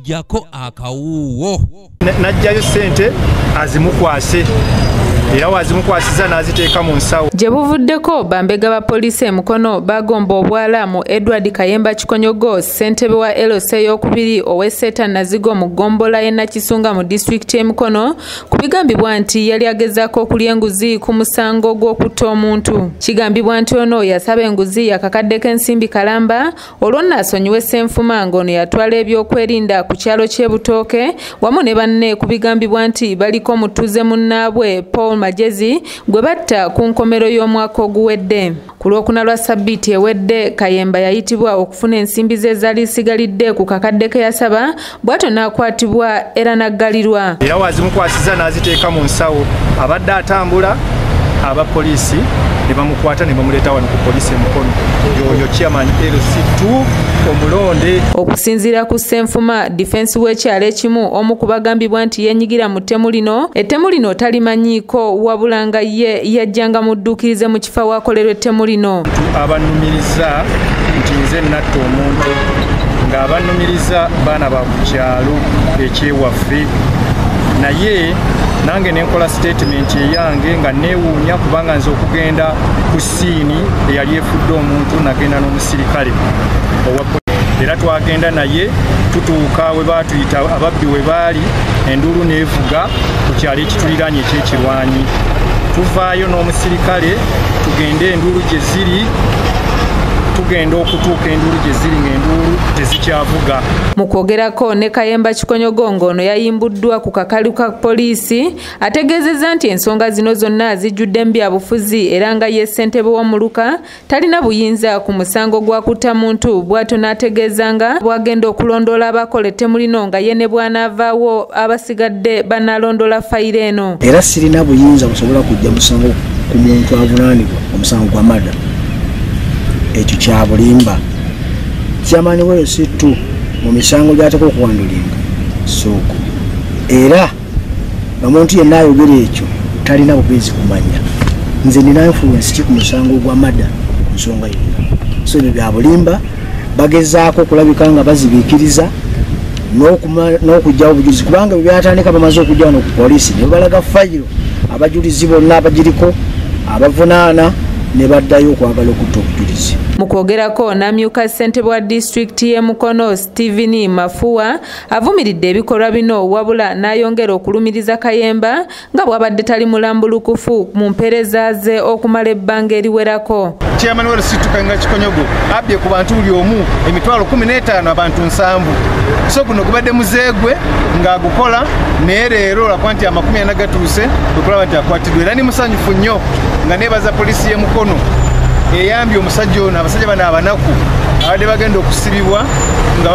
jako akawuwo najjayo sente azimukwase era wazimukwasiza n'aziteeka mu nsawo. Gye buvuddeko bambega ba poliisi emukono bagomba obwalamu Edward Kayemba Kikonyogo ssentebe wa LC ey'okubiri ow'Esseta Nazigo mu gombola y'e Nakisunga mu disitulikiti y'Emukono ku bigambibwa nti yali agezaako okulya enguzi ku musango gw'okutta omuntu. Kigambibwa nti ono yasaba enguzi yakakadde k'ensimbi kalamba olwo nno asonyiwe Ssenfuma ng'ono yatwala ebyokwerinda ku kyalo ky'e Butooke wamu ne banne ku bigambibwa nti baliko mutuuze munnaabwe Paul Majezi gwe batta ku nkomero y'omwaka oguwedde. Ku lwokuna lwa Ssabbiiti ewedde Kayemba yayitibwa okufuna ensimbi ze zaali sigalidde ku kakadde ke yasaba bw'atyo n'akwatibwa era n'aggalirwa. Era wazimukwasiza n'aziteeka mu nsawo abadde atambula abapoliisi ne bamukwata ne bamuleeta wano ku poliisi emukono yoyo chairman LC2 omulonde. Okusinziira ku Ssenfuma defense w'ekyalo ekimu omu ku bagambibwa nti yenyigira mu ttemu lino ettemu lino talimanyiiko wabula nga ye yajjanga mudduukirize mu kifo waakolerwa ettemu lino. Abannumiriza nti nze natta omuntu ng'abannumiriza baana ba ku kyalo ekyewaffe naye nange nenkola statement eyange nga neewuunya kubanga nze okugenda ku siini eyali efudde omuntu nagenda n'omusirikale era twagenda naye tutuuka we baatuyita ababbi we baali enduulu neevuga ku kyalo ekituliraanye ekyekirwanyi tuvaayo n'omusirikale tugende enduulu gye ziri tugenda okutuuka enduulu gye ziri ng'enduulu tezikyavuga. Mu kwogerako ne Kayemba Kikonyogo ng'ono yayimbuddwa ku kakalu ka poliisi ategeezezza nti ensonga zino zonna zijjudde mbyabufuzi era nga ye ssentebe w'omuluka talina buyinza ku musango gwa kutta muntu bw'atyo n'ategeeza nga bw'agenda okulondoola abakola ettemu lino nga ye ne bw'anaavaawo abasigadde banaalondoola fayiro eno. Era sirina buyinza busobola kujja musango ku muntu avunaanibwa omusango gwa mada. Ekyo kya bulimba kyamaani weyo si tu mu misango gy'ateeka okuwandulinga soogo era omuntu yenna ayogera ekyo talina bugezi kumanya nze nina influence ki ku musango gwa mada ku nsonga yonna. So ebyo bya bulimba bagezaako okulabika nga bazibiikiriza n'okugyawo obujulizi kubanga bwe byatandika bamaze okujja wano ku poliisi ne balaga fayiro abajulizi bonna abagiriko abavunaana ne baddayo okwagala okutta obujulizi. Mu kwogerako n'amyuka ssentebe wa disitulikiti y'Emukono Stephen Mafuwa avumiridde ebikolwa bino wabula n'ayongera okulumiriza Kayemba nga bw'abadde tali mulambulukufu mu mpeereza ze okumala ebbanga eriwerako. Chairman wa LC2 Kayemba Kikonyogo abbye ku bantu buli omu emitwalo 15 abantu 7 so guno gubadde muzeegwe ng'agukola naye leero olakwa nti amakumi ana gatuuse okulaba nti akwatiddwa era ni musanyufu nnyo nga neebaza poliisi y'Emukono eyambye omusajja ono abasajja bano abanaku abadde bagenda okusibibwa nga